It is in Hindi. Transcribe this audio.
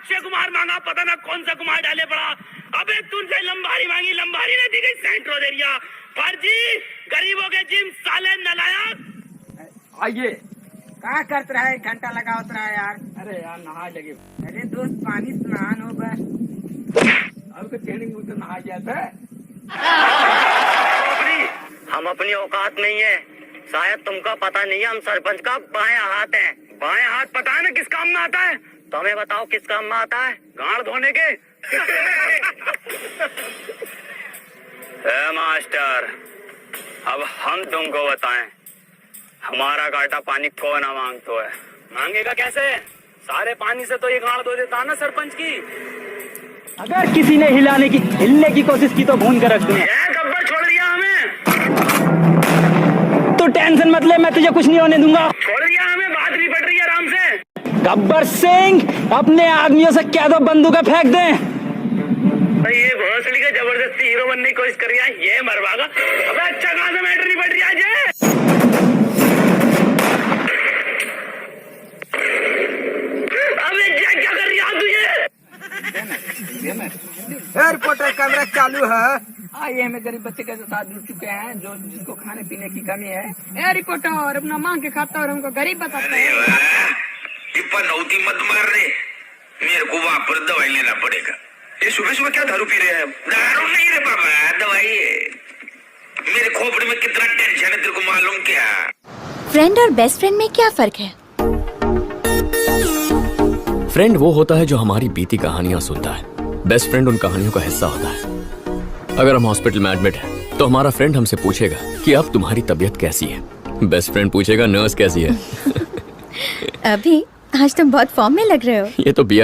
अक्षय कुमार मांगा, पता ना कौन सा कुमार डाले पड़ा। अबे तुमसे लंबारी मांगी, लंबारी ने दी गई सेंट्रो दे दिया। फर्जी गरीबों के जिम साले नलायक। आइए। क्या करते रहा है, घंटा लगा उतरा है यार। अरे यार नहा लगे। अरे दोस्त पानी से नहान होगा। अब तो ट्रेनिंग में तो नहा गया था। हम अपनी औकात नहीं है, शायद तुमको पता नहीं है, हम सरपंच का बाएं हाथ है। बाएं हाथ पता है ना किस काम में आता है? तो हमें बताओ किस काम में आता है? गाड़ धोने के। मास्टर, अब हम तुमको बताएं, हमारा काटा पानी कौन मांगतो है? मांगेगा कैसे? सारे पानी से तो ये गाड़ धो देता ना सरपंच की। अगर किसी ने हिलने की कोशिश की तो भून कर रख दूंगा। गब्बर छोड़ दिया हमें। तो टेंशन मत ले, मैं तुझे कुछ नहीं होने दूंगा। छोड़ दिया हमें, बात नहीं पड़ रही है आराम से। गब्बर सिंह, अपने आदमियों से कह दो बंदूकें फेंक दें। ये भोसड़ी का जबरदस्ती हीरो बनने की कोशिश कर रही है, ये मरवागा। अबे अच्छा कहां से मैटर नहीं पड़ रही आज है? अबे क्या कर रही है तुझे? रिपोर्टर कैमरा चालू है। आइए, हमें गरीब बच्चे के साथ जुड़ चुके हैं जो जिसको खाने पीने की कमी है। ए रिपोर्टर, अपना मांग के खाता और हमको गरीब बताता है। नौती मत मार रहे, मेरे को वहाँ पर दवाई लेना पड़ेगा। ये सुबह सुबह क्या दारू पी रहे हैं? दारू नहीं रे बाबा, दवाई है। मेरे खोपड़ी में कितना टेंशन है तेरे को मालूम क्या? फ्रेंड और बेस्ट फ्रेंड में क्या फर्क है? फ्रेंड वो होता है जो हमारी बीती कहानियां सुनता है। बेस्ट फ्रेंड उन कहानियों का हिस्सा होता है। अगर हम हॉस्पिटल में एडमिट हैं, तो हमारा फ्रेंड हमसे पूछेगा कि अब तुम्हारी तबीयत कैसी है। बेस्ट फ्रेंड पूछेगा नर्स कैसी है। अभी आज तुम बहुत फॉर्म में लग रहे हो। ये तो बियर